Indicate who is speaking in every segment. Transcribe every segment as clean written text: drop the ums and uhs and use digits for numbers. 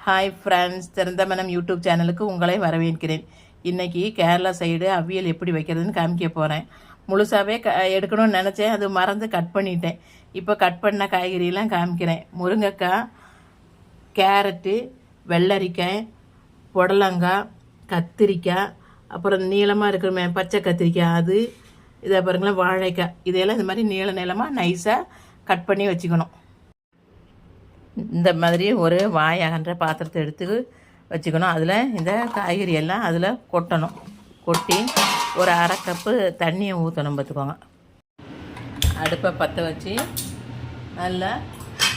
Speaker 1: Hi friends, திறந்த மனம் YouTube சேனலுக்கு உங்களை வரவேற்கிறேன். இன்றைக்கி கேரளா சைடு அவியல் எப்படி வைக்கிறதுன்னு காமிக்க போகிறேன். முழுசாகவே எடுக்கணும்னு நினச்சேன், அது மறந்து கட் பண்ணிட்டேன். இப்போ கட் பண்ண காய்கறியெல்லாம் காமிக்கிறேன். முருங்கைக்காய், கேரட்டு, வெள்ளரிக்காய், புடலங்காய், கத்திரிக்காய், அப்புறம் நீளமாக இருக்கிற பச்சை கத்திரிக்காய், அது இதை பாருங்களேன், வாழைக்காய், இதையெல்லாம் இந்த மாதிரி நீளமாக நைஸாக கட் பண்ணி வச்சுக்கணும். இந்த மாதிரி ஒரு வாய் அகன்ற பாத்திரத்தை எடுத்து வச்சுக்கணும். அதில் இந்த காய்கறி எல்லாம் அதில் கொட்டணும். கொட்டி ஒரு அரை கப்பு தண்ணியை ஊற்றணும் பார்த்துக்கோங்க. அடுப்பை பற்ற வச்சு நல்லா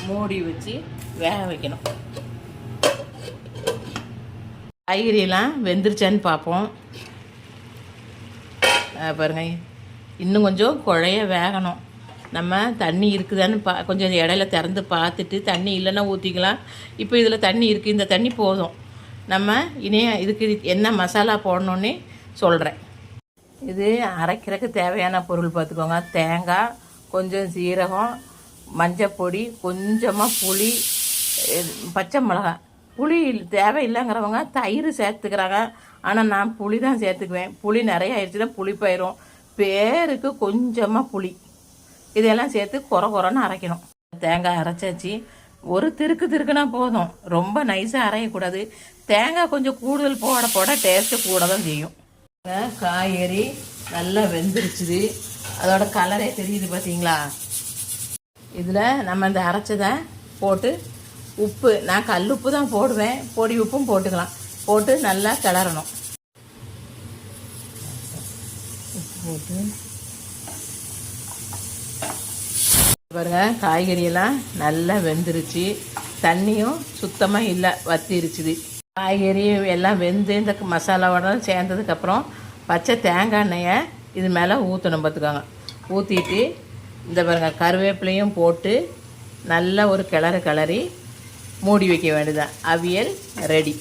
Speaker 1: மூடி வச்சு வேக வைக்கணும். காய்கறியெல்லாம் வெந்துருச்சான்னு பார்ப்போம். பாருங்கள், இன்னும் கொஞ்சம் குழைய வேகணும். நம்ம தண்ணி இருக்குதான்னு கொஞ்சம் இடையில திறந்து பார்த்துட்டு, தண்ணி இல்லைன்னா ஊற்றிக்கலாம். இப்போ இதில் தண்ணி இருக்குது, இந்த தண்ணி போதும். நம்ம இதுக்கு என்ன மசாலா போடணுன்னு சொல்கிறேன். இது அரைக்கிறதுக்கு தேவையான பொருள் பார்த்துக்கோங்க. தேங்காய், கொஞ்சம் சீரகம், மஞ்சப்பொடி, கொஞ்சமாக புளி, பச்சை மிளகாய். புளி தேவையில்லைங்கிறவங்க தயிர் சேர்த்துக்கிறாங்க. ஆனால் நான் புளி தான் சேர்த்துக்குவேன். புளி நிறைய ஆயிடுச்சுன்னா புளி போயிடும். பேருக்கு கொஞ்சமாக புளி, இதெல்லாம் சேர்த்து குறைன்னு அரைக்கணும். தேங்காய் அரைச்சாச்சு. ஒரு திருக்குனா போதும், ரொம்ப நைஸாக அரையக்கூடாது. தேங்காய் கொஞ்சம் கூடுதல் போட டேஸ்ட்டு கூட தான் செய்யும். காய்கறி நல்லா வெந்துருச்சுது, அதோட கலரே தெரியுது பார்த்தீங்களா. இதில் நம்ம இந்த அரைச்சதை போட்டு உப்பு, நான் கல் உப்பு தான் போடுவேன், பொடி உப்பும் போட்டுக்கலாம். போட்டு நல்லா கிளறணும். உப்பு போட்டு பாருங்க, காய்கறியெல்லாம் நல்லா வெந்துருச்சு. தண்ணியும் சுத்தமாக இல்லை, வத்திருச்சுது. காய்கறி எல்லாம் வெந்து இந்த மசாலாவோட சேர்ந்ததுக்கப்புறம் பச்சை தேங்காய் எண்ணெயை இது மேலே ஊற்றணும் பார்த்துக்கோங்க. ஊற்றிட்டு இந்த பாருங்க, கருவேப்பிலையும் போட்டு நல்லா ஒரு கிளறி மூடி வைக்க வேண்டியதான். அவியல் ரெடி.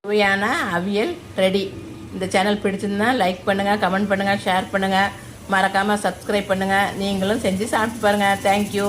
Speaker 1: சுவையான அவியல் ரெடி. இந்த சேனல் பிடிச்சிருந்தா லைக் பண்ணுங்கள், கமெண்ட் பண்ணுங்கள், ஷேர் பண்ணுங்கள். மறக்காமல் சப்ஸ்கிரைப் பண்ணுங்கள். நீங்களும் செஞ்சு சாப்பிட்டு பாருங்கள். தேங்க்யூ.